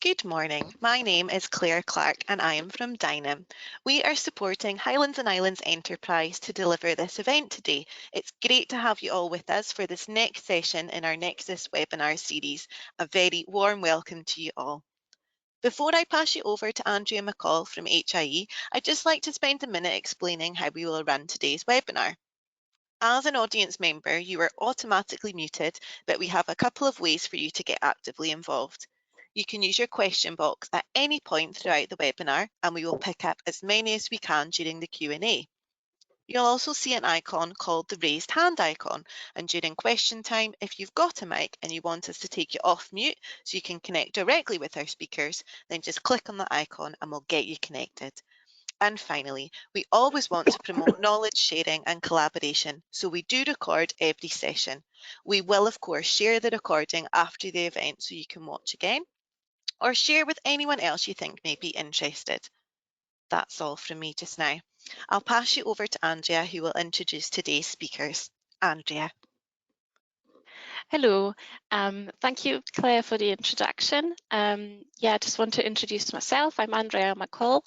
Good morning. My name is Claire Clark and I am from Dynam. We are supporting Highlands and Islands Enterprise to deliver this event today. It's great to have you all with us for this next session in our NEXUS webinar series. A very warm welcome to you all. Before I pass you over to Andrea McCall from HIE, I'd just like to spend a minute explaining how we will run today's webinar. As an audience member, you are automatically muted, but we have a couple of ways for you to get actively involved. You can use your question box at any point throughout the webinar, and we will pick up as many as we can during the Q&A. You'll also see an icon called the raised hand icon, and during question time, if you've got a mic and you want us to take you off mute so you can connect directly with our speakers, then just click on the icon and we'll get you connected. And finally, we always want to promote knowledge sharing and collaboration, so we do record every session. We will, of course, share the recording after the event so you can watch again, or share with anyone else you think may be interested. That's all from me just now. I'll pass you over to Andrea, who will introduce today's speakers. Andrea. Hello, thank you, Claire, for the introduction. I just want to introduce myself. I'm Andrea McCall.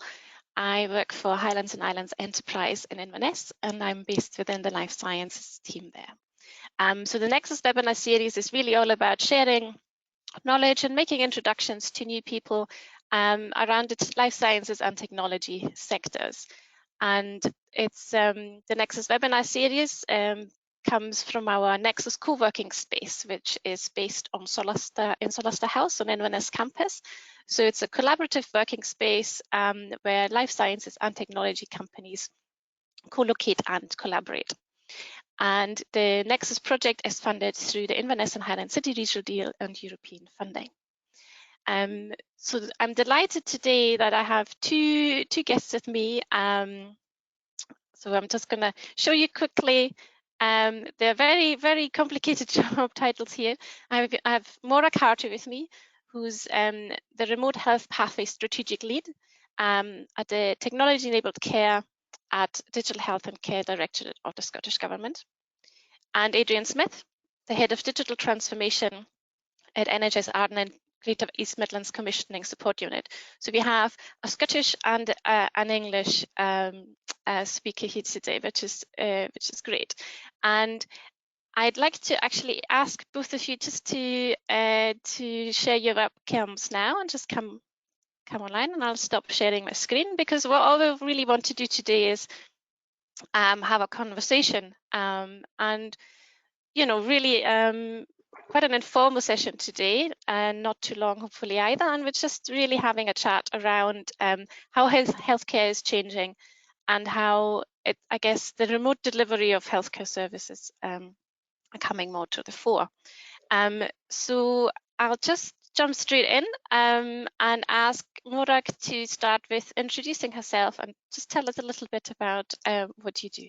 I work for Highlands and Islands Enterprise in Inverness, and I'm based within the life sciences team there. So the NEXUS webinar series is really all about sharing knowledge and making introductions to new people around the life sciences and technology sectors. And it's the NEXUS webinar series comes from our NEXUS co-working space, which is based on in Solasta House on Inverness campus. So it's a collaborative working space where life sciences and technology companies co-locate and collaborate. And the NEXUS project is funded through the Inverness and Highlands City Regional Deal and European funding. So I'm delighted today that I have two guests with me. So I'm just going to show you quickly. They're very, very complicated job titles here. I have Morag Hearty with me, who's the Remote Health Pathway Strategic Lead at the Technology Enabled Care at Digital Health and Care Directorate of the Scottish Government. And Adrian Smith, the Head of Digital Transformation at NHS Arden and Greater East Midlands Commissioning Support Unit. So we have a Scottish and an English speaker here today, which is great. And I'd like to actually ask both of you just to share your webcams now and just come online, and I'll stop sharing my screen, because what all we really want to do today is have a conversation and really quite an informal session today, and not too long hopefully either, and we're just really having a chat around how healthcare is changing and how I guess the remote delivery of healthcare services are coming more to the fore. So I'll just jump straight in and ask Morag to start with introducing herself and just tell us a little bit about what you do.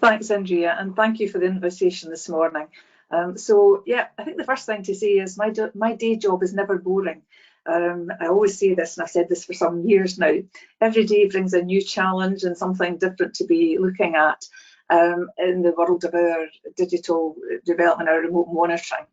Thanks, Andrea, and thank you for the invitation this morning. So yeah, I think the first thing to say is my day job is never boring. I always say this, and I've said this for some years now. Every day brings a new challenge and something different to be looking at in the world of our digital development, our remote monitoring.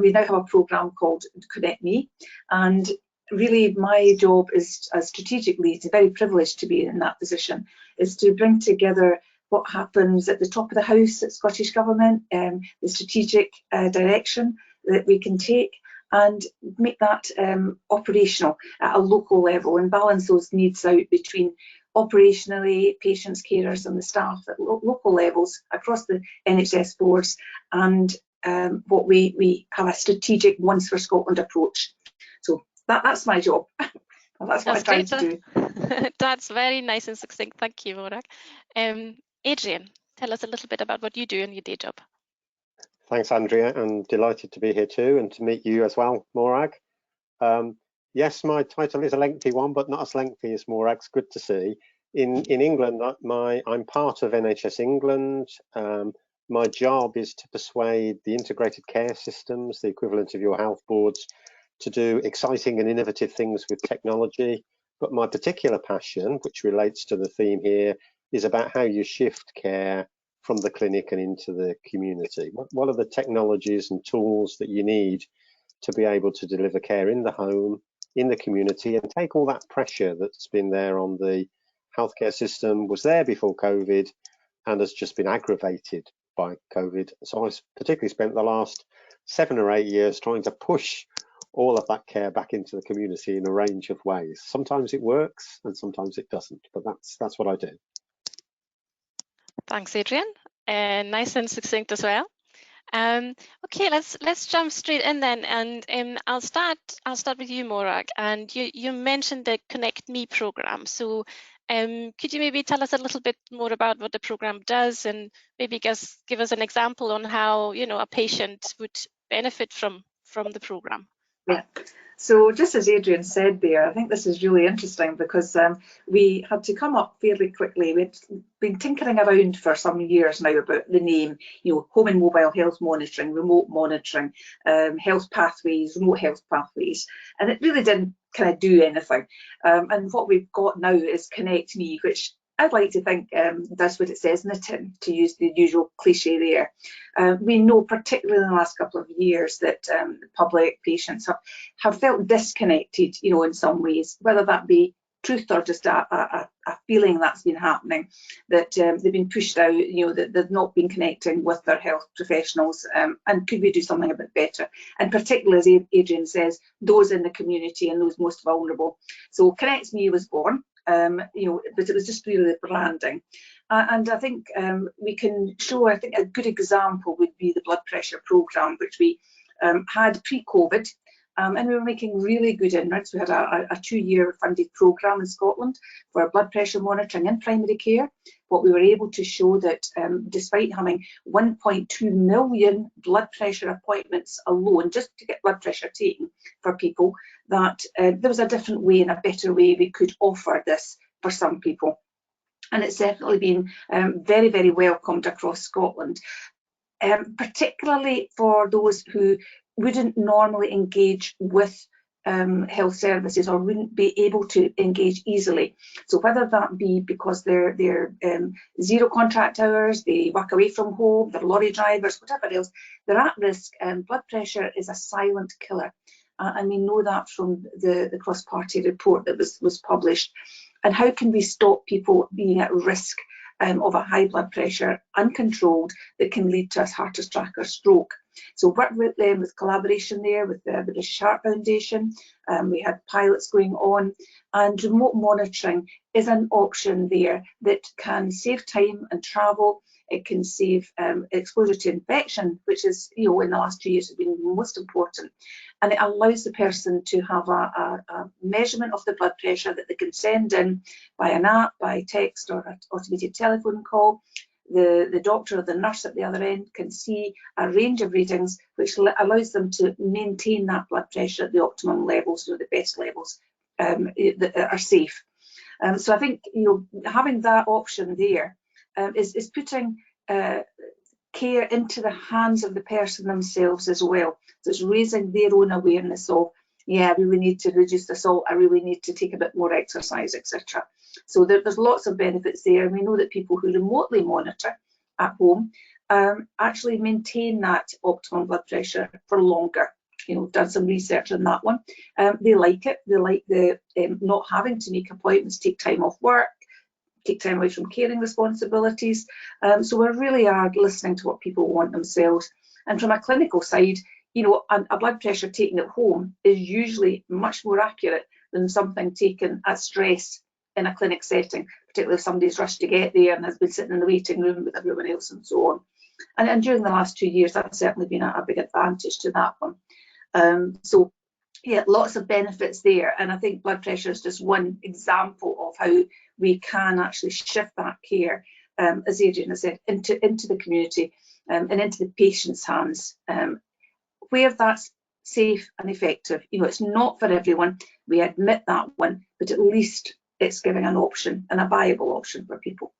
We now have a programme called Connect Me, and really my job is, as strategic lead, very privileged to be in that position, is to bring together what happens at the top of the house at Scottish Government, the strategic direction that we can take, and make that operational at a local level and balance those needs out between operationally, patients, carers and the staff at local levels across the NHS boards, and what we have a strategic once for Scotland approach. So that's my job. That's what I try to do. That's very nice and succinct. Thank you, Morag. Adrian, tell us a little bit about what you do in your day job. Thanks, Andrea, and delighted to be here too and to meet you as well, Morag. Yes, my title is a lengthy one, but not as lengthy as Morag's. Good to see. In England, I'm part of NHS England. My job is to persuade the integrated care systems, the equivalent of your health boards, to do exciting and innovative things with technology. But my particular passion, which relates to the theme here, is about how you shift care from the clinic and into the community. What are the technologies and tools that you need to be able to deliver care in the home, in the community, and take all that pressure that's been there on the healthcare system, was there before COVID, and has just been aggravated by COVID. So I've particularly spent the last 7 or 8 years trying to push all of that care back into the community in a range of ways. Sometimes it works and sometimes it doesn't, but that's what I do. Thanks, Adrian. Nice and succinct as well. Okay, let's jump straight in then, and I'll start with you, Morag. And you mentioned the Connect Me program. So could you maybe tell us a little bit more about what the program does, and maybe give us an example on how a patient would benefit from the program? Yeah. So just as Adrian said there, I think this is really interesting because we had to come up fairly quickly. We'd been tinkering around for some years now about the name, home and mobile health monitoring, remote monitoring, health pathways, remote health pathways, and it really didn't kind of do anything. And what we've got now is Connect Me, which I'd like to think does what it says in the tin, to use the usual cliche there. We know, particularly in the last couple of years, that the public, patients have felt disconnected, in some ways, whether that be truth or just a feeling that's been happening, that they've been pushed out, that they've not been connecting with their health professionals, and could we do something a bit better? And particularly, as Adrian says, those in the community and those most vulnerable. So Connect Me was born. But it was just really the branding. And I think we can show, I think a good example would be the blood pressure programme, which we had pre-COVID, and we were making really good inroads. We had a 2-year funded programme in Scotland for blood pressure monitoring in primary care. What we were able to show that despite having 1.2 million blood pressure appointments alone, just to get blood pressure taken for people, that there was a different way and a better way we could offer this for some people. And it's definitely been very, very welcomed across Scotland, particularly for those who wouldn't normally engage with health services or wouldn't be able to engage easily. So whether that be because they're zero contract hours, they work away from home, they're lorry drivers, whatever else, they're at risk. Blood pressure is a silent killer. And we know that from the cross-party report that was published. And how can we stop people being at risk of a high blood pressure uncontrolled that can lead to a heart attack or stroke? So work with them with collaboration there with the British Heart Foundation. We had pilots going on, and remote monitoring is an option there that can save time and travel. It can save exposure to infection, which is, in the last 2 years has been most important. And it allows the person to have a measurement of the blood pressure that they can send in by an app, by text, or an automated telephone call. The doctor or the nurse at the other end can see a range of readings, which allows them to maintain that blood pressure at the optimum levels, the best levels that are safe. So I think having that option there is putting care into the hands of the person themselves as well. So it's raising their own awareness of, yeah, I really need to reduce the salt, I really need to take a bit more exercise, etc. So there's lots of benefits there. And we know that people who remotely monitor at home actually maintain that optimum blood pressure for longer. Done some research on that one. They like it. They like the not having to make appointments, take time off work, take time away from caring responsibilities. So we really are listening to what people want themselves. And from a clinical side, a blood pressure taken at home is usually much more accurate than something taken at stress in a clinic setting, particularly if somebody's rushed to get there and has been sitting in the waiting room with everyone else and so on. And during the last 2 years, that's certainly been a big advantage to that one. So yeah, lots of benefits there. And I think blood pressure is just one example of how we can actually shift that care, as Adrian has said, into the community and into the patient's hands, where that's safe and effective. It's not for everyone, we admit that one, but at least it's giving an option and a viable option for people.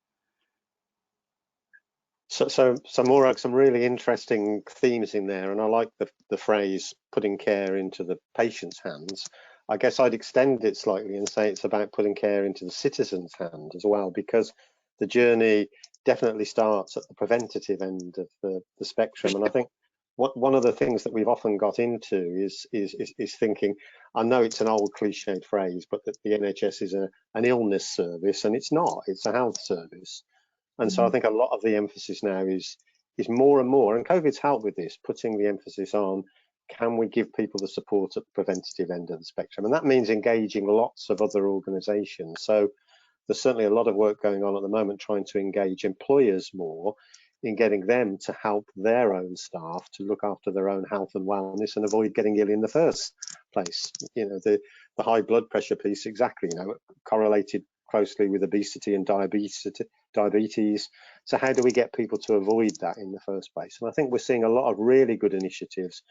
So Morag, some really interesting themes in there, and I like the phrase putting care into the patient's hands. I guess I'd extend it slightly and say it's about putting care into the citizen's hand as well, because the journey definitely starts at the preventative end of the spectrum. And I think one of the things that we've often got into is thinking, I know it's an old cliched phrase, but that the NHS is an illness service, and it's not, it's a health service. And so I think a lot of the emphasis now is more and more, and COVID's helped with this, putting the emphasis on, can we give people the support at the preventative end of the spectrum? And that means engaging lots of other organisations. So there's certainly a lot of work going on at the moment trying to engage employers more in getting them to help their own staff to look after their own health and wellness and avoid getting ill in the first place. You know, the high blood pressure piece, exactly, you know, correlated closely with obesity and diabetes. So how do we get people to avoid that in the first place? And I think we're seeing a lot of really good initiatives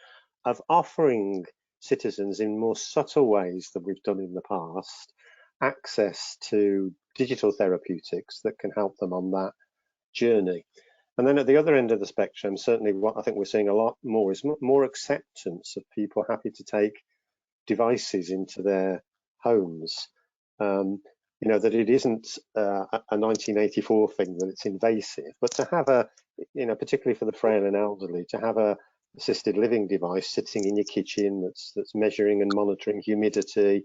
of offering citizens in more subtle ways than we've done in the past access to digital therapeutics that can help them on that journey. And then at the other end of the spectrum, certainly what I think we're seeing a lot more is more acceptance of people happy to take devices into their homes. You know, that it isn't a 1984 thing, that it's invasive, but to have a, you know, particularly for the frail and elderly, to have a assisted living device sitting in your kitchen that's measuring and monitoring humidity,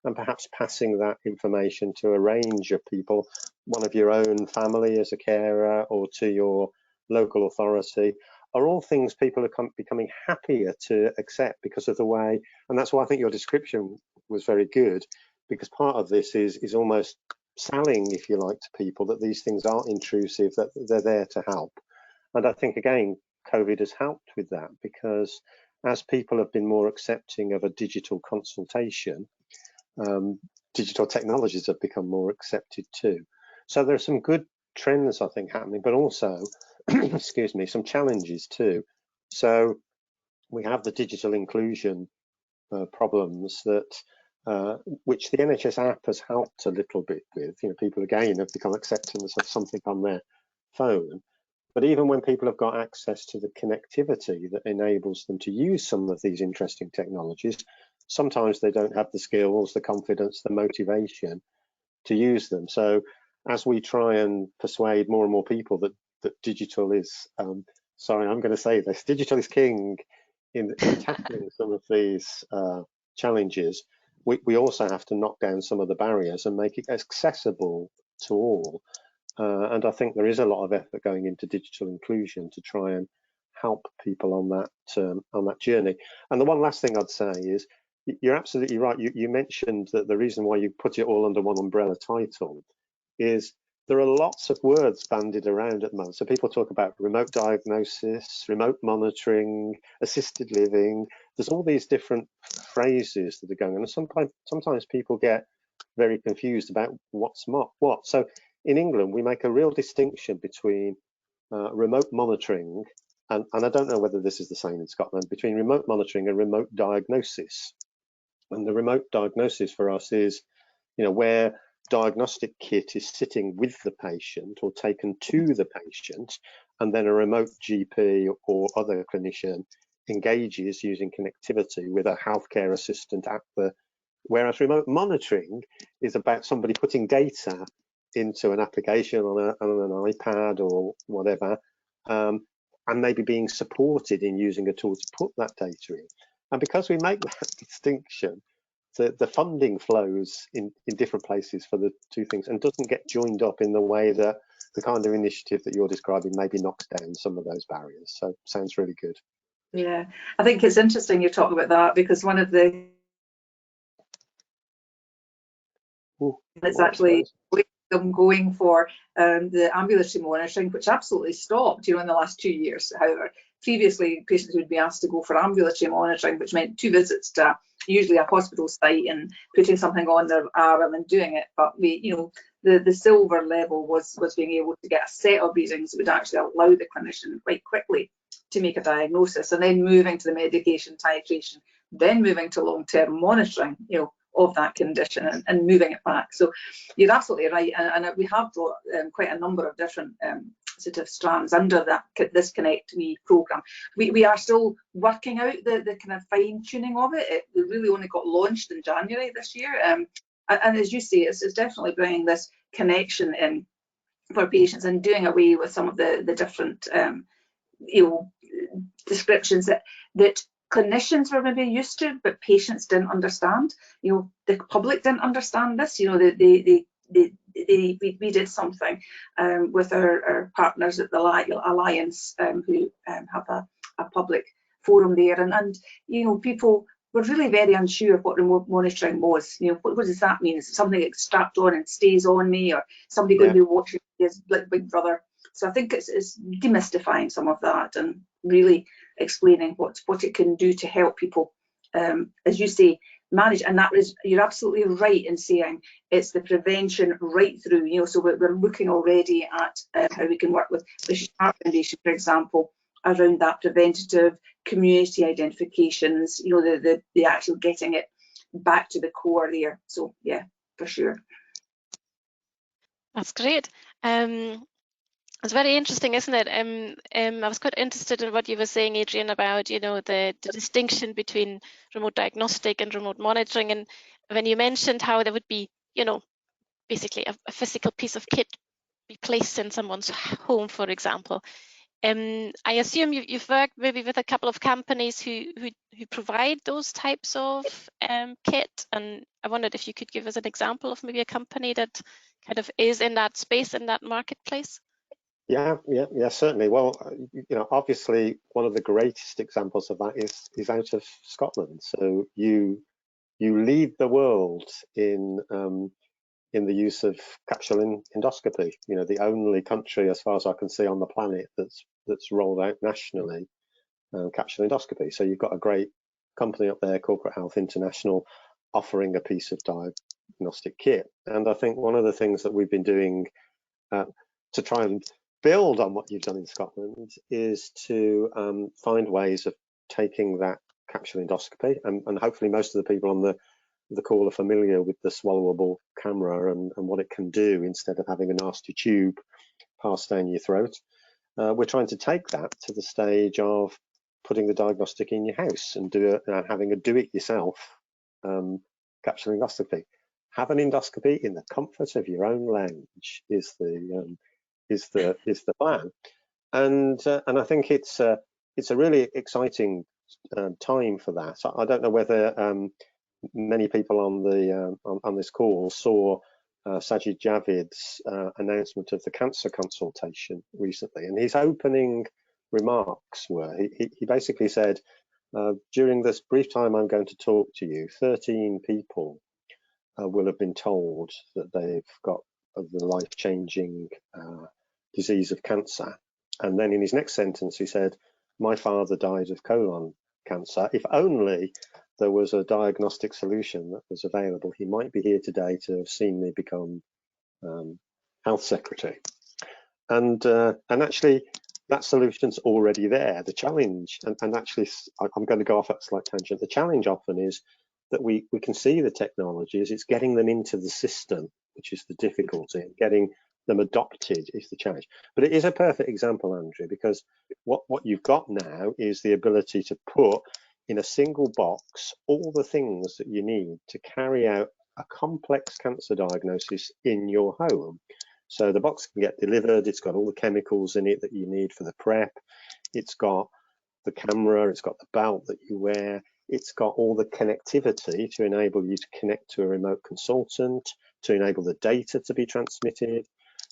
and perhaps passing that information to a range of people, one of your own family as a carer or to your local authority, are all things people are becoming happier to accept because of the way, and that's why I think your description was very good, because part of this is almost selling, if you like, to people that these things aren't intrusive, that they're there to help. And I think, again, COVID has helped with that, because as people have been more accepting of a digital consultation, digital technologies have become more accepted too. So there are some good trends, I think, happening, but also, excuse me, some challenges too. So we have the digital inclusion problems that which the NHS app has helped a little bit with. You know, people again have become accepting of something on their phone. But even when people have got access to the connectivity that enables them to use some of these interesting technologies, sometimes they don't have the skills, the confidence, the motivation to use them. So as we try and persuade more and more people that digital is, sorry, I'm going to say this, digital is king in tackling some of these challenges, we also have to knock down some of the barriers and make it accessible to all. And I think there is a lot of effort going into digital inclusion to try and help people on that journey. And the one last thing I'd say is, you're absolutely right. You mentioned that the reason why you put it all under one umbrella title is there are lots of words bandied around at the moment. So people talk about remote diagnosis, remote monitoring, assisted living. There's all these different phrases that are going on, and sometimes people get very confused about what's what. So in England, we make a real distinction between remote monitoring, and I don't know whether this is the same in Scotland, between remote monitoring and remote diagnosis. And the remote diagnosis for us is, you know, where diagnostic kit is sitting with the patient or taken to the patient, and then a remote GP or other clinician engages using connectivity with a healthcare assistant at the, whereas remote monitoring is about somebody putting data into an application on an iPad or whatever, and maybe being supported in using a tool to put that data in. And because we make that distinction, the funding flows in different places for the two things and doesn't get joined up in the way that the kind of initiative that you're describing maybe knocks down some of those barriers. So sounds really good. Yeah, I think it's interesting you talk about that, because one of the it's actually them going for the ambulatory monitoring, which absolutely stopped, you know, in the last 2 years. However, previously patients would be asked to go for ambulatory monitoring, which meant 2 visits to usually a hospital site and putting something on their arm and doing it. But we, you know, the silver level was being able to get a set of readings that would actually allow the clinician quite quickly to make a diagnosis, and then moving to the medication titration, then moving to long-term monitoring, you know, of that condition and moving it back. So you're absolutely right, and we have brought quite a number of different sort of strands under this Connect Me programme. We are still working out the kind of fine tuning of it. We really only got launched in January this year, and as you say, it's definitely bringing this connection in for patients and doing away with some of the different descriptions that clinicians were maybe used to, but patients didn't understand. The public didn't understand this. We did something with our partners at the Alliance, who have a public forum there, and people were really very unsure of what remote monitoring was. What does that mean? Is it something that's strapped on and stays on me, or somebody going to be watching his Big Brother? So I think it's demystifying some of that and really explaining what it can do to help people, as you say, manage. And you're absolutely right in saying it's the prevention right through. So we're looking already at how we can work with the Heart Foundation, for example, around that preventative community identifications. The actual getting it back to the core there. So yeah, for sure. That's great. It's very interesting, isn't it? I was quite interested in what you were saying, Adrian, about the distinction between remote diagnostic and remote monitoring, and when you mentioned how there would be basically a physical piece of kit be placed in someone's home, for example. I assume you've worked maybe with a couple of companies who provide those types of kit, and I wondered if you could give us an example of maybe a company that kind of is in that space, in that marketplace. Yeah, certainly. Well, obviously one of the greatest examples of that is out of Scotland. So you lead the world in the use of capsule endoscopy. The only country, as far as I can see, on the planet that's rolled out nationally capsule endoscopy. So you've got a great company up there, Corporate Health International, offering a piece of diagnostic kit. And I think one of the things that we've been doing to try and build on what you've done in Scotland is to find ways of taking that capsule endoscopy, and hopefully most of the people on the call are familiar with the swallowable camera and what it can do instead of having a nasty tube pass down your throat. We're trying to take that to the stage of putting the diagnostic in your house and having a do-it-yourself capsule endoscopy. Have an endoscopy in the comfort of your own lounge is the plan, and I think it's a really exciting time for that. I don't know whether many people on this call saw Sajid Javid's announcement of the cancer consultation recently, and his opening remarks were he basically said, during this brief time I'm going to talk to you, 13 people will have been told that they've got the life-changing disease of cancer. And then in his next sentence he said, my father died of colon cancer. If only there was a diagnostic solution that was available, he might be here today to have seen me become health secretary. And actually that solution's already there. The challenge, and actually I'm going to go off at a slight tangent, the challenge often is that we can see the technologies, it's getting them into the system, which is the difficulty. Getting them adopted is the challenge. But it is a perfect example, Andrew, because what you've got now is the ability to put in a single box all the things that you need to carry out a complex cancer diagnosis in your home. So the box can get delivered, it's got all the chemicals in it that you need for the prep, it's got the camera, it's got the belt that you wear, it's got all the connectivity to enable you to connect to a remote consultant, to enable the data to be transmitted,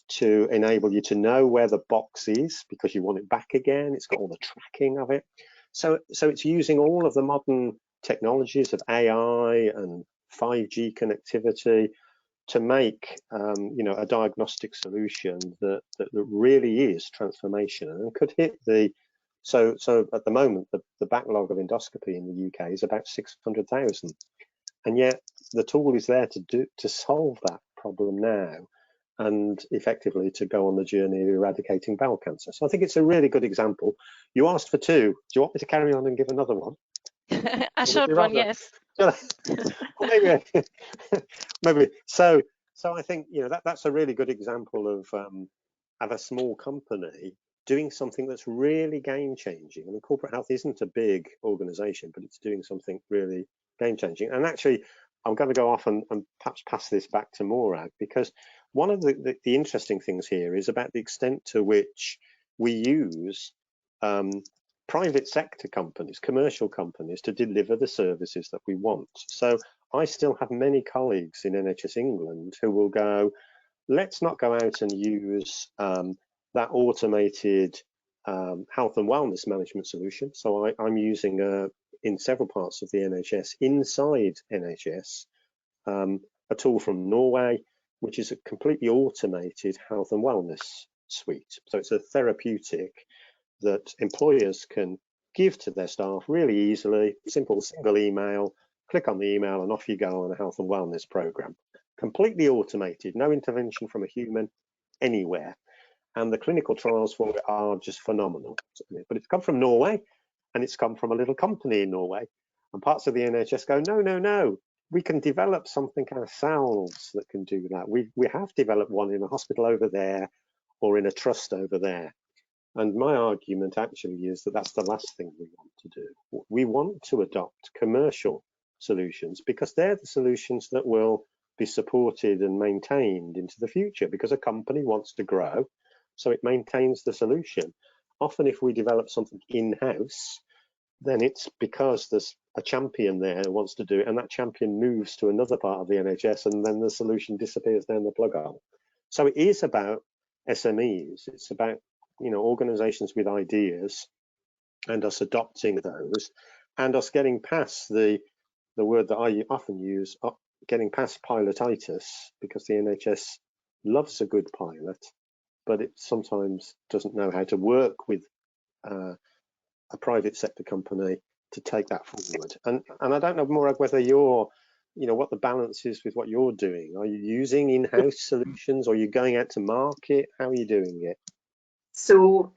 to enable you to know where the box is because you want it back again. It's got all the tracking of it. So it's using all of the modern technologies of AI and 5G connectivity to make a diagnostic solution that really is transformational and could hit the so at the moment the backlog of endoscopy in the UK is about 600,000, and yet the tool is there to solve that problem now and effectively to go on the journey of eradicating bowel cancer. So I think it's a really good example. You asked for two. Do you want me to carry on and give another one? A short one, yes. Maybe. Maybe. So I think that's a really good example of a small company doing something that's really game changing. I mean, corporate health isn't a big organization, but it's doing something really game changing. And actually, I'm going to go off and perhaps pass this back to Morag, because one of the interesting things here is about the extent to which we use private sector companies, commercial companies, to deliver the services that we want. So I still have many colleagues in NHS England who will go, let's not go out and use that automated health and wellness management solution. So I'm using in several parts of the NHS, inside NHS, a tool from Norway, which is a completely automated health and wellness suite. So it's a therapeutic that employers can give to their staff really easily, simple single email, click on the email and off you go on a health and wellness program. Completely automated, no intervention from a human anywhere. And the clinical trials for it are just phenomenal. But it's come from Norway, and it's come from a little company in Norway. And parts of the NHS go, no, no, no, we can develop something ourselves that can do that. We have developed one in a hospital over there or in a trust over there. And my argument actually is that that's the last thing we want to do. We want to adopt commercial solutions because they're the solutions that will be supported and maintained into the future, because a company wants to grow, so it maintains the solution. Often if we develop something in-house, then it's because there's a champion there who wants to do it, and that champion moves to another part of the NHS, and then the solution disappears down the plug hole. So it is about SMEs. It's about, you know, organisations with ideas and us adopting those, and us getting past the word that I often use, getting past pilotitis, because the NHS loves a good pilot, but it sometimes doesn't know how to work with a private sector company to take that forward. And I don't know, Morag, whether you're, you know, what the balance is with what you're doing. Are you using in-house solutions, or are you going out to market? How are you doing it? So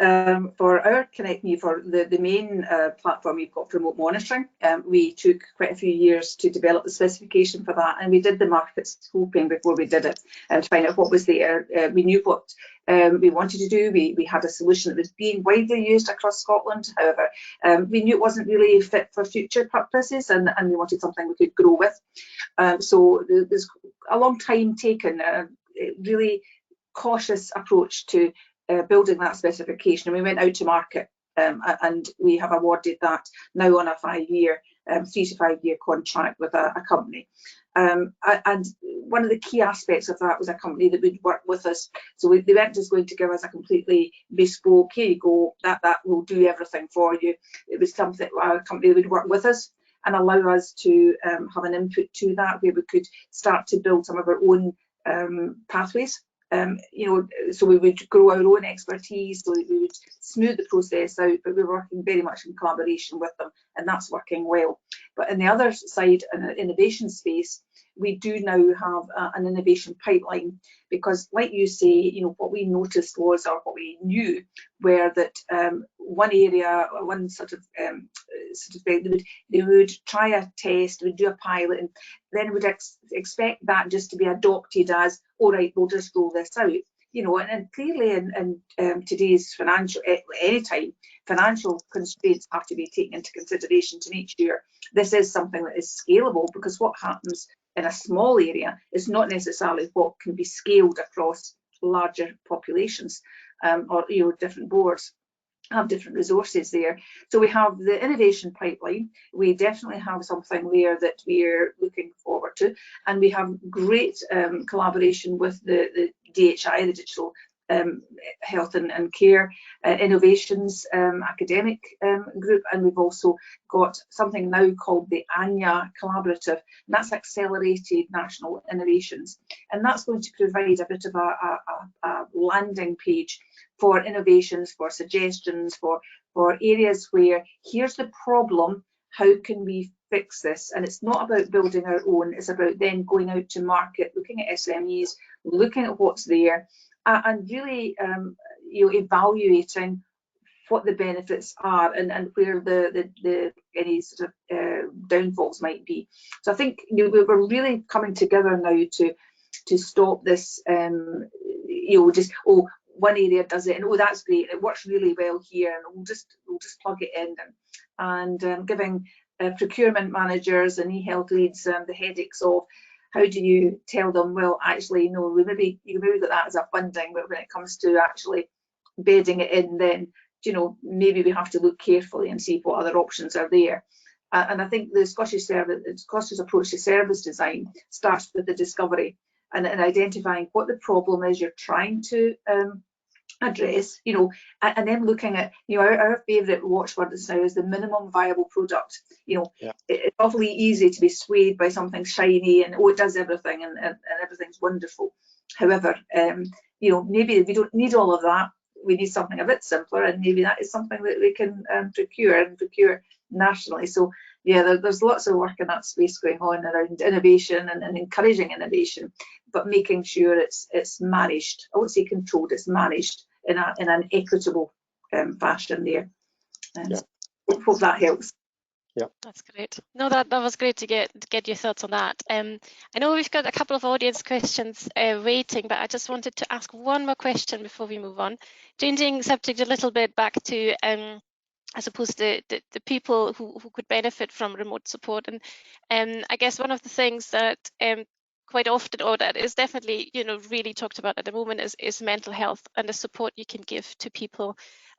for our Connect Me, for the main platform we've got remote monitoring, we took quite a few years to develop the specification for that, and we did the market scoping before we did it and to find out what was there. We knew what we wanted to do. We had a solution that was being widely used across Scotland. However, we knew it wasn't really fit for future purposes, and we wanted something we could grow with. So there's a long time taken, really cautious approach to building that specification, and we went out to market, and we have awarded that now on a 5-year, 3 to 5 year contract with a company. And one of the key aspects of that was a company that would work with us. So they weren't just going to give us a completely bespoke, here you go, that will do everything for you. It was something, a company that would work with us and allow us to have an input to that, where we could start to build some of our own pathways. You know, so we would grow our own expertise, so we would smooth the process out, but we were working very much in collaboration with them, and that's working well. But in the other side, in the innovation space, we do now have an innovation pipeline, because like you say, you know, what we noticed was, or what we knew, were that one area, one sort of they would try a test, would do a pilot, and then would expect that just to be adopted as, all right, we'll just roll this out. You know, and clearly in today's anytime, financial constraints have to be taken into consideration to make sure this is something that is scalable, because what happens in a small area is not necessarily what can be scaled across larger populations, or, you know, different boards have different resources there. So we have the innovation pipeline. We definitely have something there that we're looking forward to, and we have great collaboration with the DHI, the Digital Health and Care Innovations academic group, and we've also got something now called the ANYA Collaborative, and that's Accelerated National Innovations, and that's going to provide a bit of a landing page for innovations, for suggestions, for areas where here's the problem, how can we fix this? And it's not about building our own, it's about then going out to market, looking at SMEs, looking at what's there, and really you know, evaluating what the benefits are, and where the any sort of downfalls might be. So I think, you know, we're really coming together now to stop this, you know, just, oh, one area does it, and oh, that's great, it works really well here, and we'll just plug it in, and giving procurement managers and e-health leads the headaches of how do you tell them, well, actually, no, you can maybe get that as a funding, but when it comes to actually bedding it in, then you know, maybe we have to look carefully and see what other options are there. And I think the Scottish approach to service design starts with the discovery and identifying what the problem is you're trying to address, you know, and then looking at, you know, our favourite watchword now is the minimum viable product. You know, it's awfully easy to be swayed by something shiny and, oh, it does everything and everything's wonderful. However, you know, maybe we don't need all of that. We need something a bit simpler, and maybe that is something that we can procure nationally. So yeah, there's lots of work in that space going on around innovation and encouraging innovation, but making sure it's managed. I won't say controlled, it's managed in an equitable fashion there. Hope that helps. Yeah, that's great. No, that was great to get your thoughts on that. I know we've got a couple of audience questions waiting, but I just wanted to ask one more question before we move on. Changing subject a little bit back to I suppose the people who could benefit from remote support, and I guess one of the things that quite often, or that is definitely, you know, really talked about at the moment is mental health and the support you can give to people.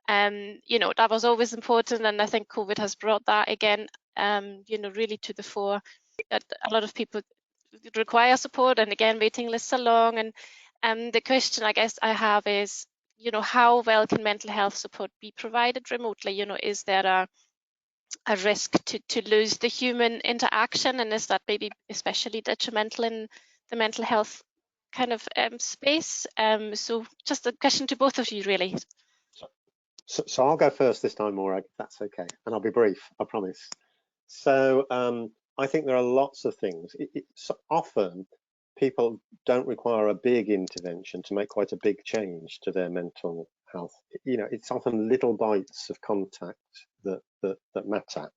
You know, that was always important, and I think COVID has brought that again, you know, really to the fore, that a lot of people require support, and again, waiting lists are long. And the question I guess I have is, you know, how well can mental health support be provided remotely? You know, is there a risk to lose the human interaction, and is that maybe especially detrimental in the mental health kind of space? So just a question to both of you, really. So I'll go first this time, Morag, if that's okay, and I'll be brief, I promise. So I think there are lots of things. So often people don't require a big intervention to make quite a big change to their mental health. You know, it's often little bites of contact that matter.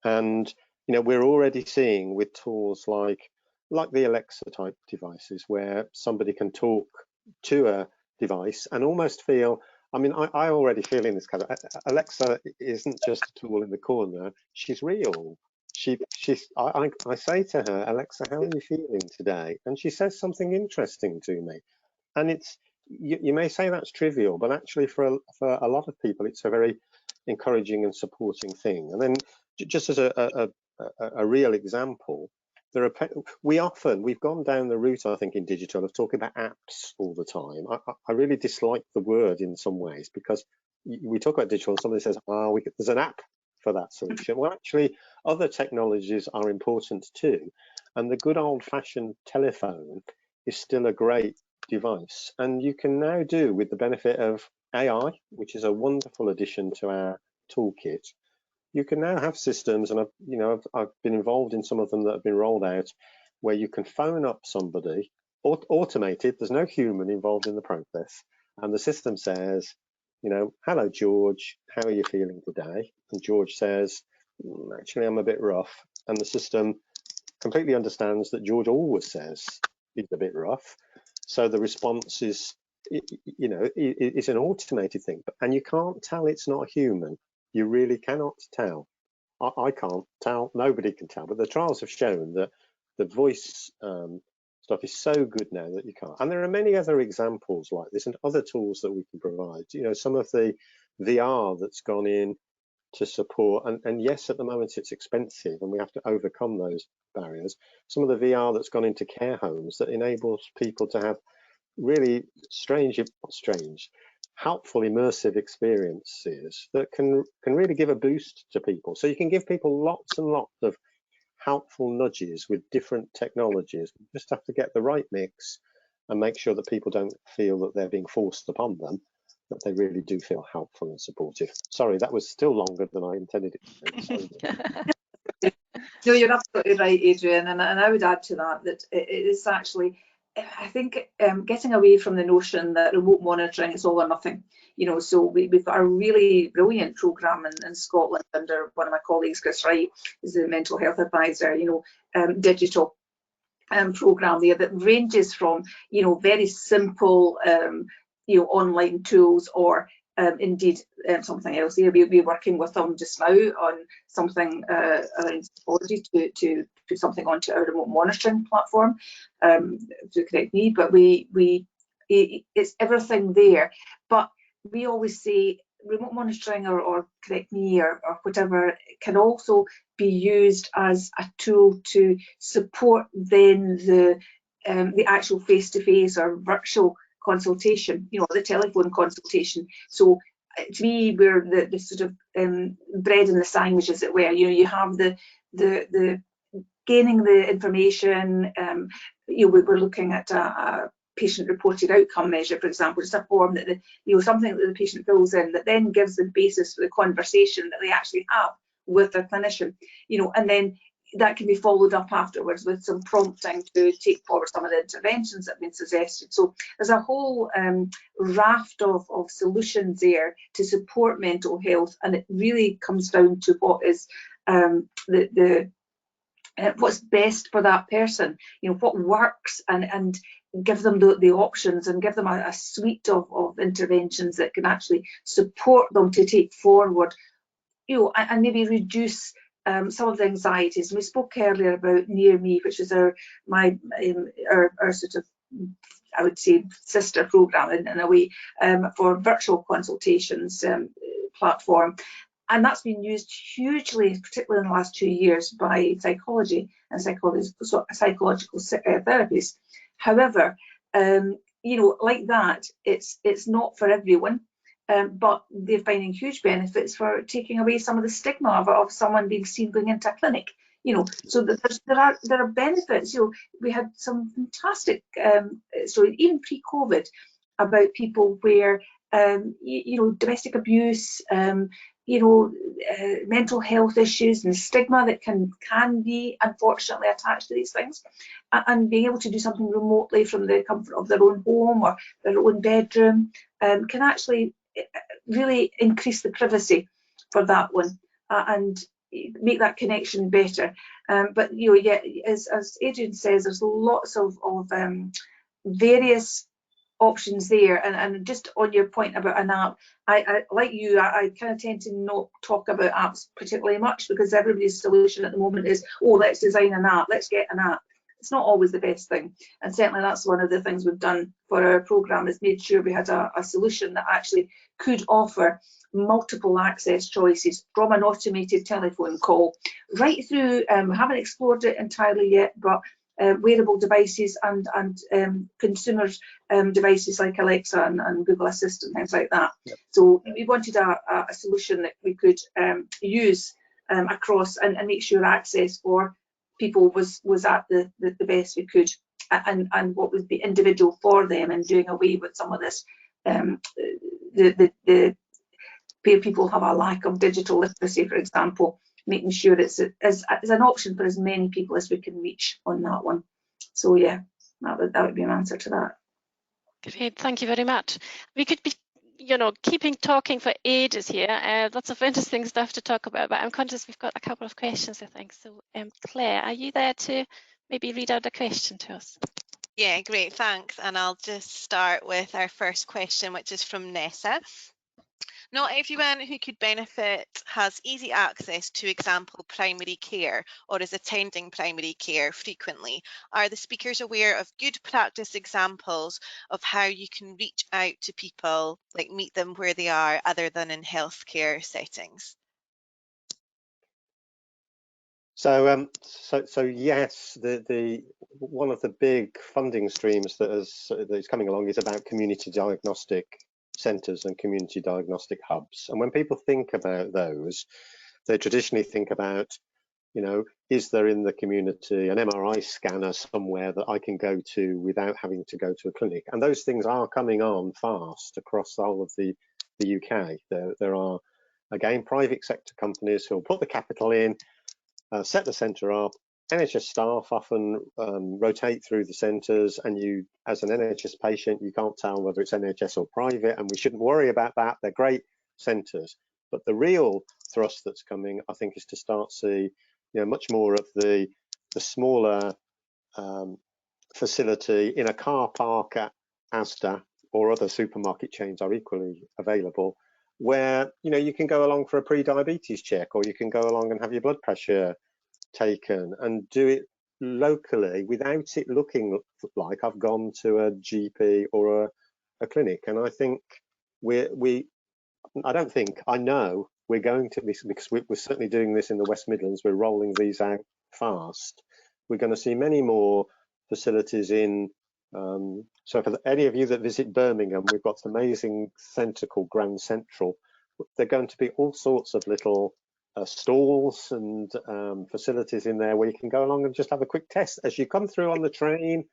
And you know, we're already seeing with tools like the Alexa type devices, where somebody can talk to a device and almost feel, I mean, I already feel in this kind of, Alexa isn't just a tool in the corner, she's real. I say to her, Alexa, how are you feeling today? And she says something interesting to me. And it's, you may say that's trivial, but actually for a lot of people, it's a very encouraging and supporting thing. And then just as a real example, we've gone down the route, I think, in digital of talking about apps all the time. I really dislike the word in some ways, because we talk about digital and somebody says, there's an app for that solution. Well, actually, other technologies are important too. And the good old-fashioned telephone is still a great device. And you can now do, with the benefit of AI, which is a wonderful addition to our toolkit, you can now have systems, and I've been involved in some of them that have been rolled out, where you can phone up somebody, automated, there's no human involved in the process, and the system says, you know, hello George, how are you feeling today? And George says, actually I'm a bit rough, and the system completely understands that George always says he's a bit rough, so the response is, you know, it's an automated thing, and you can't tell it's not human. You really cannot tell. I can't tell, nobody can tell, but the trials have shown that the voice stuff is so good now that you can't. And there are many other examples like this and other tools that we can provide. You know, some of the VR that's gone in to support, and yes, at the moment it's expensive and we have to overcome those barriers. Some of the VR that's gone into care homes that enables people to have really helpful immersive experiences that can really give a boost to people. So you can give people lots and lots of helpful nudges with different technologies. You just have to get the right mix and make sure that people don't feel that they're being forced upon them, that they really do feel helpful and supportive. Sorry, that was still longer than I intended it to be. No, you're absolutely right, Adrian, and I would add to that it is actually, I think, getting away from the notion that remote monitoring is all or nothing. You know, so we've got a really brilliant programme in Scotland under one of my colleagues, Chris Wright, who's the mental health advisor, you know, digital programme there that ranges from, you know, very simple, you know, online tools, or indeed something else. We're working with them just now on something around psychology to put something onto our remote monitoring platform, to correct me, but it's everything there. But we always say remote monitoring or correct me or whatever can also be used as a tool to support then the actual face-to-face or virtual consultation, the telephone consultation. So to me, we're the sort of bread and the sandwich, as it were. You have the gaining the information. We're looking at a patient-reported outcome measure, for example, just a form that something that the patient fills in that then gives the basis for the conversation that they actually have with their clinician. And then that can be followed up afterwards with some prompting to take forward some of the interventions that have been suggested. So there's a whole raft of solutions there to support mental health, and it really comes down to what is what's best for that person, what works, and give them the options and give them a suite of interventions that can actually support them to take forward, and maybe reduce some of the anxieties. We spoke earlier about Near Me, which is our sort of, I would say, sister program in a way, for virtual consultations platform. And that's been used hugely, particularly in the last 2 years, by psychology and psychological therapies. However, like that, it's not for everyone. But they're finding huge benefits for taking away some of the stigma of someone being seen going into a clinic. So there are benefits. We had some fantastic stories, even pre-COVID, about people where domestic abuse, mental health issues and stigma that can be unfortunately attached to these things, and being able to do something remotely from the comfort of their own home or their own bedroom can actually really increase the privacy for that one, and make that connection better. But as Adrian says, there's lots of various options there, and just on your point about an app, I like you, I kind of tend to not talk about apps particularly much, because everybody's solution at the moment is, let's design an app, let's get an app. It's not always the best thing, and certainly that's one of the things we've done for our programme, is made sure we had a solution that actually could offer multiple access choices, from an automated telephone call right through, we haven't explored it entirely yet, but wearable devices and consumers devices like Alexa and Google Assistant, things like that. Yep. So we wanted a solution that we could use across and make sure access for people was at the best we could, and what would be individual for them, and doing away with some of this the where people have a lack of digital literacy, for example, making sure it's as an option for as many people as we can reach on that one. So yeah, that would be an answer to that. Great, thank you very much. We could be keeping talking for ages here. Lots of interesting stuff to talk about, but I'm conscious we've got a couple of questions, I think. So Claire, are you there to maybe read out a question to us? Yeah, great, thanks. And I'll just start with our first question, which is from Nessa. Not everyone who could benefit has easy access to, example, primary care or is attending primary care frequently. Are the speakers aware of good practice examples of how you can reach out to people, like meet them where they are, other than in healthcare settings? So yes, the one of the big funding streams that is coming along is about community diagnostic centres and community diagnostic hubs. And when people think about those, they traditionally think about, is there in the community an MRI scanner somewhere that I can go to without having to go to a clinic? And those things are coming on fast across the whole of the UK. There are, again, private sector companies who'll put the capital in, set the centre up. NHS staff often rotate through the centres, and you, as an NHS patient, you can't tell whether it's NHS or private, and we shouldn't worry about that. They're great centres. But the real thrust that's coming, I think, is to start see, much more of the smaller facility in a car park at Asda, or other supermarket chains are equally available, where you can go along for a pre-diabetes check, or you can go along and have your blood pressure taken, and do it locally without it looking like I've gone to a GP or a clinic. And I think we I don't think, I know we're going to be, because we're certainly doing this in the West Midlands, we're rolling these out fast. We're going to see many more facilities in, so for any of you that visit Birmingham, we've got an amazing centre called Grand Central. They're going to be all sorts of little stalls and facilities in there where you can go along and just have a quick test. As you come through on the train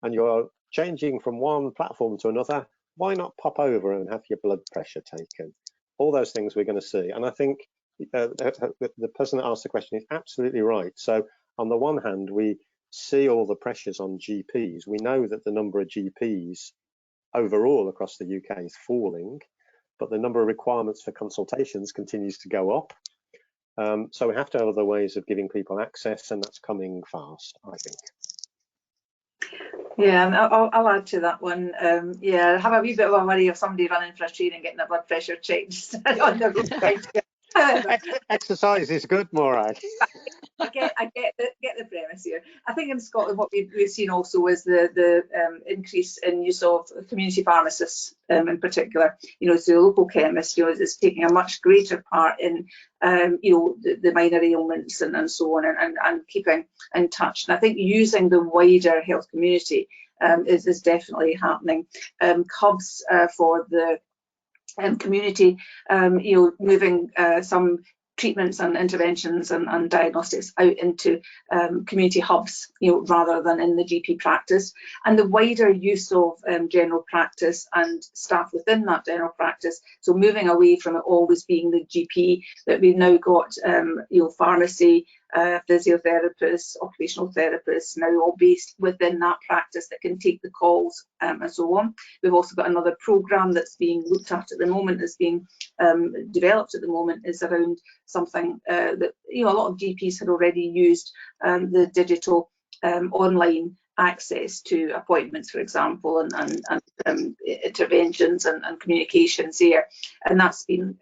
and you're changing from one platform to another, why not pop over and have your blood pressure taken? All those things we're going to see. And I think the person that asked the question is absolutely right. So on the one hand, we see all the pressures on GPs. We know that the number of GPs overall across the UK is falling, but the number of requirements for consultations continues to go up. So we have to have other ways of giving people access, and that's coming fast, I think. Yeah, and I'll add to that one. Yeah, I have a wee bit of a worry of somebody running for a train and getting their blood pressure checked on the road. Exercise is good, Morag. I get the premise here. I think in Scotland what we've seen also is the increase in use of community pharmacists in particular. You know, so the local chemist, you know, is taking a much greater part in you know, the minor ailments and so on, and keeping in touch. And I think using the wider health community is definitely happening. Hubs for the community, you know, moving some treatments and interventions and diagnostics out into community hubs, you know, rather than in the GP practice, and the wider use of general practice and staff within that general practice. So moving away from it always being the GP, that we've now got, you know, pharmacy, physiotherapists, occupational therapists, now all based within that practice that can take the calls and so on. We've also got another programme that's being looked at the moment, that's being developed at the moment, is around something that, you know, a lot of GPs had already used, the digital online access to appointments, for example, and interventions and communications there, and that's been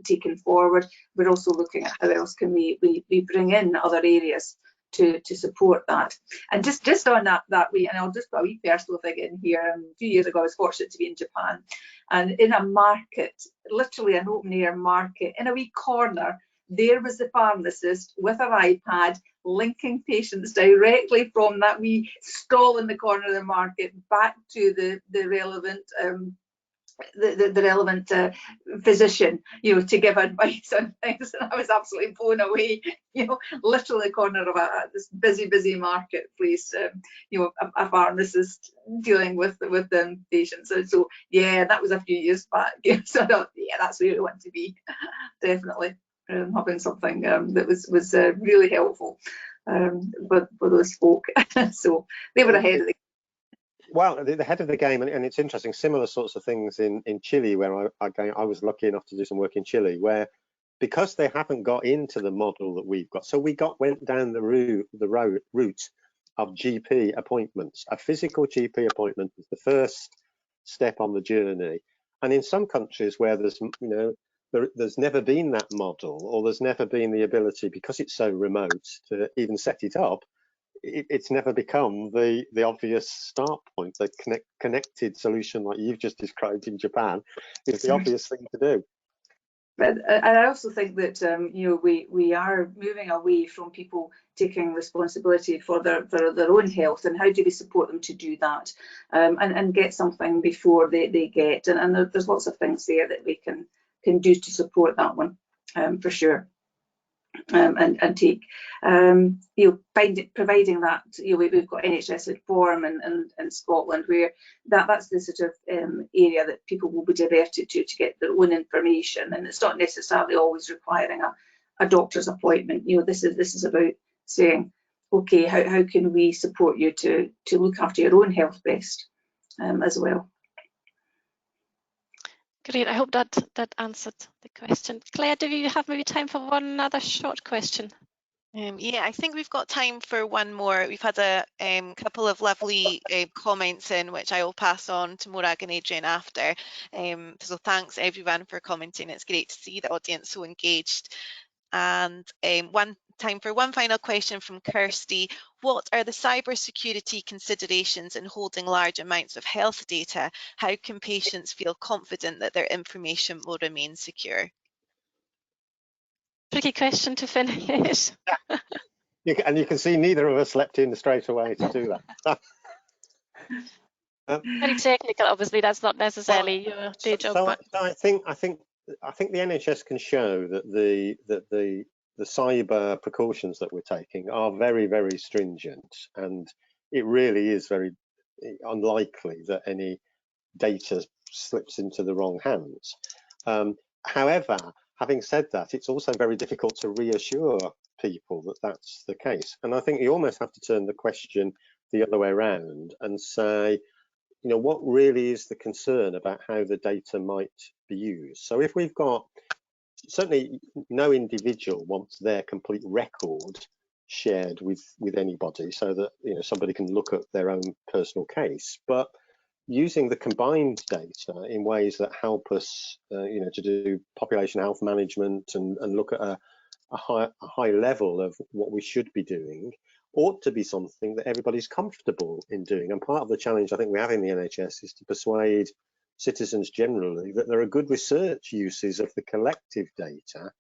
taken forward. We're also looking at how else can we bring in other areas to support that. And just on that way, and I'll just put a wee personal thing in here. A few years ago I was fortunate to be in Japan, and in a market, literally an open air market, in a wee corner, there was the pharmacist with her iPad linking patients directly from that wee stall in the corner of the market back to the relevant the relevant physician, you know, to give advice on things. And I was absolutely blown away, you know, literally the corner of this busy marketplace, you know, a pharmacist dealing with patients. And so yeah, that was a few years back. So I thought, yeah, that's where we want to be, definitely. Having something that was really helpful for those folk. So they were ahead of the game. Well, the head of the game, and it's interesting, similar sorts of things in Chile, where I was lucky enough to do some work in Chile, where because they haven't got into the model that we've got, so we went down the route of GP appointments. A physical GP appointment is the first step on the journey, and in some countries where there's, you know, there's never been that model, or there's never been the ability, because it's so remote, to even set it up. It's never become the obvious start point. The connected solution like you've just described in Japan is the obvious thing to do. But I also think that you know, we are moving away from people taking responsibility for their own health, and how do we support them to do that, and get something before they get, and there's lots of things there that we can do to support that one, for sure. And take, you know, providing that, you know, we've got NHS Inform in Scotland, where that's the sort of area that people will be diverted to get their own information, and it's not necessarily always requiring a doctor's appointment. You know, this is about saying, okay, how can we support you to look after your own health best, as well. Great, I hope that answered the question. Claire, do you have maybe time for one other short question? Yeah, I think we've got time for one more. We've had a couple of lovely comments in, which I will pass on to Morag and Adrian after. So thanks everyone for commenting. It's great to see the audience so engaged. And one Time for one final question from Kirsty. What are the cybersecurity considerations in holding large amounts of health data? How can patients feel confident that their information will remain secure? Tricky question to finish. And you can see neither of us leapt in straight away to do that. Very technical, obviously. That's not necessarily your day job. So but I think the NHS can show that the cyber precautions that we're taking are very, very stringent, and it really is very unlikely that any data slips into the wrong hands. However, having said that, it's also very difficult to reassure people that that's the case. And I think you almost have to turn the question the other way around and say, you know, what really is the concern about how the data might be used? So if we've got, certainly no individual wants their complete record shared with anybody so that, you know, somebody can look at their own personal case, but using the combined data in ways that help us, you know, to do population health management and look at a high level of what we should be doing ought to be something that everybody's comfortable in doing. And part of the challenge I think we have in the NHS is to persuade citizens generally that there are good research uses of the collective data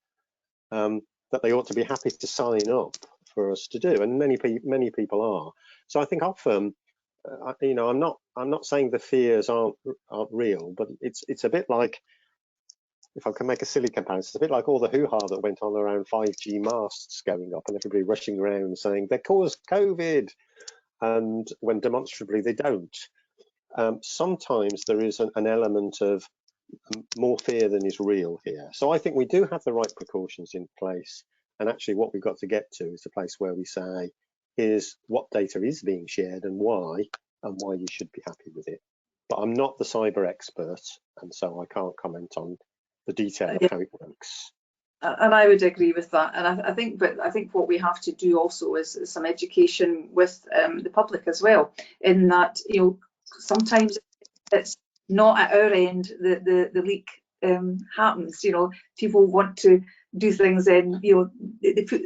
that they ought to be happy to sign up for us to do, and many people are. So I think often, you know, I'm not saying the fears aren't real, but it's a bit like, if I can make a silly comparison, it's a bit like all the hoo-ha that went on around 5G masts going up and everybody rushing around saying they cause COVID, and when demonstrably they don't. Sometimes there is an element of more fear than is real here. So I think we do have the right precautions in place, and actually what we've got to get to is a place where we say, here's what data is being shared and why you should be happy with it. But I'm not the cyber expert, and so I can't comment on the detail of how it works. And I would agree with that. And I think what we have to do also is some education with the public as well, in that, you know, sometimes it's not at our end the leak happens. You know, people want to do things in, you know, they put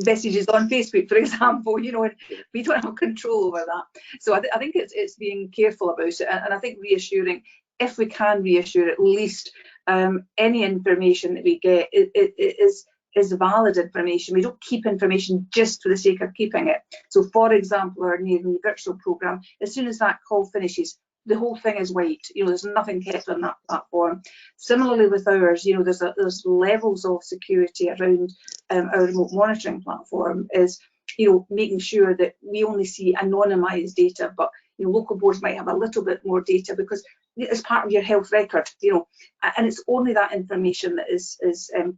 messages on Facebook, for example, you know, and we don't have control over that. So I think it's being careful about it, and I think reassuring, if we can reassure at least any information that we get is valid information. We don't keep information just for the sake of keeping it. So for example, our near-me virtual programme, as soon as that call finishes, the whole thing is wiped. You know, there's nothing kept on that platform. Similarly with ours, you know, there's levels of security around our remote monitoring platform, is, you know, making sure that we only see anonymised data, but, you know, local boards might have a little bit more data because it's part of your health record, you know, and it's only that information that is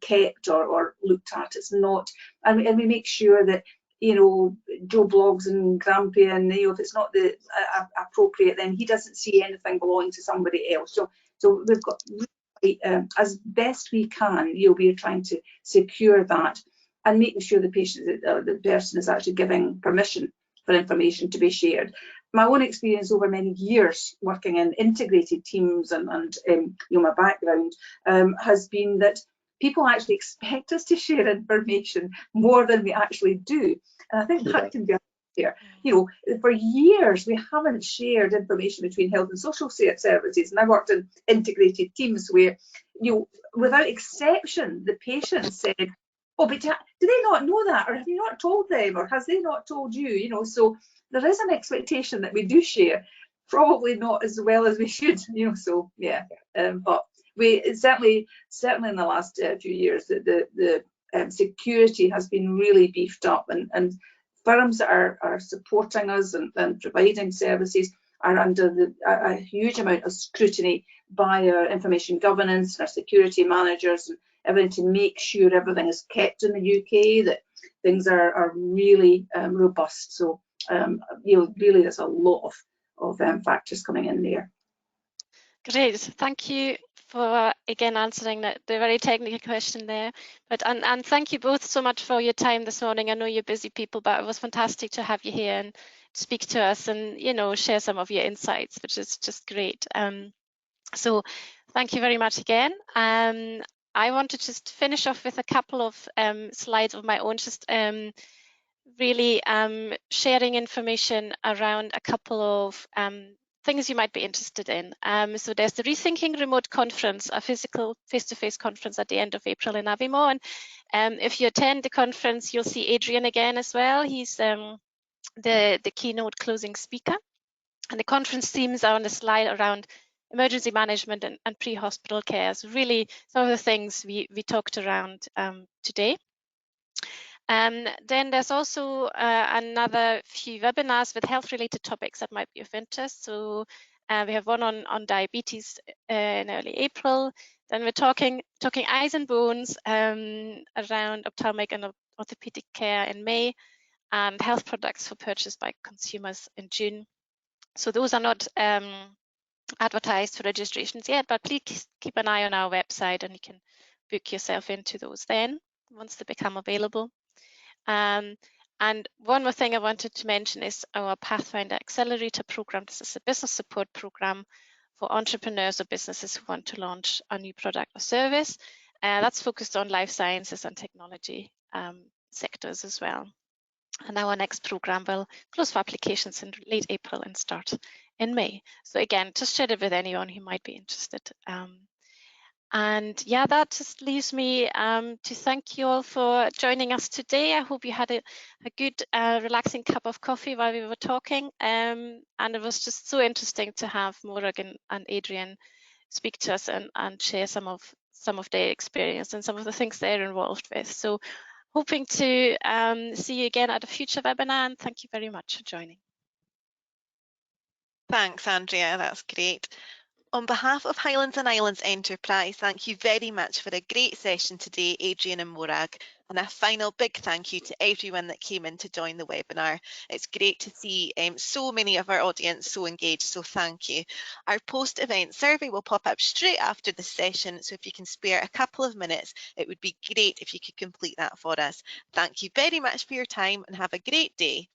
kept or looked at. It's not, and we make sure that, you know, Joe Bloggs and Grampy, and, you know, if it's not the appropriate, then he doesn't see anything belonging to somebody else. So we've got really, as best we can, you know, we're trying to secure that and making sure the patient, the person is actually giving permission for information to be shared. My own experience over many years working in integrated teams and you know, my background has been that people actually expect us to share information more than we actually do, and I think that can be there. You know, for years we haven't shared information between health and social services, and I worked in integrated teams where, you know, without exception, the patient said, oh, but do they not know that, or have you not told them, or has they not told you? You know, so there is an expectation that we do share, probably not as well as we should, you know. So yeah, but we certainly in the last few years, the security has been really beefed up, and firms that are supporting us and providing services are under a huge amount of scrutiny by our information governance and our security managers and everything, to make sure everything is kept in the UK, that things are really robust. So you know, really there's a lot of factors coming in there. Great, thank you for again answering the very technical question there. But and thank you both so much for your time this morning. I know you're busy people, but it was fantastic to have you here and speak to us and, you know, share some of your insights, which is just great. So thank you very much again. I want to just finish off with a couple of slides of my own, just really sharing information around a couple of things you might be interested in. So there's the Rethinking Remote Conference, a physical face-to-face conference at the end of April in Aviemore. And if you attend the conference, you'll see Adrian again as well. He's the keynote closing speaker. And the conference themes are on the slide around emergency management and pre-hospital care. So really some of the things we talked around today. Then there's also another few webinars with health-related topics that might be of interest. So we have one on diabetes in early April. Then we're talking eyes and bones around ophthalmic and orthopedic care in May, and health products for purchase by consumers in June. So those are not advertised for registrations yet, but please keep an eye on our website and you can book yourself into those then once they become available. And one more thing I wanted to mention is our Pathfinder Accelerator program. This is a business support program for entrepreneurs or businesses who want to launch a new product or service. That's focused on life sciences and technology sectors as well. And our next program will close for applications in late April and start in May. So again, just share it with anyone who might be interested. And yeah, that just leaves me to thank you all for joining us today. I hope you had a good, relaxing cup of coffee while we were talking. And it was just so interesting to have Morag and Adrian speak to us and share some of their experience and some of the things they're involved with. So hoping to see you again at a future webinar, and thank you very much for joining. Thanks, Andrea, that's great. On behalf of Highlands and Islands Enterprise, thank you very much for a great session today, Adrian and Morag. And a final big thank you to everyone that came in to join the webinar. It's great to see so many of our audience so engaged, so thank you. Our post-event survey will pop up straight after the session, so if you can spare a couple of minutes, it would be great if you could complete that for us. Thank you very much for your time and have a great day.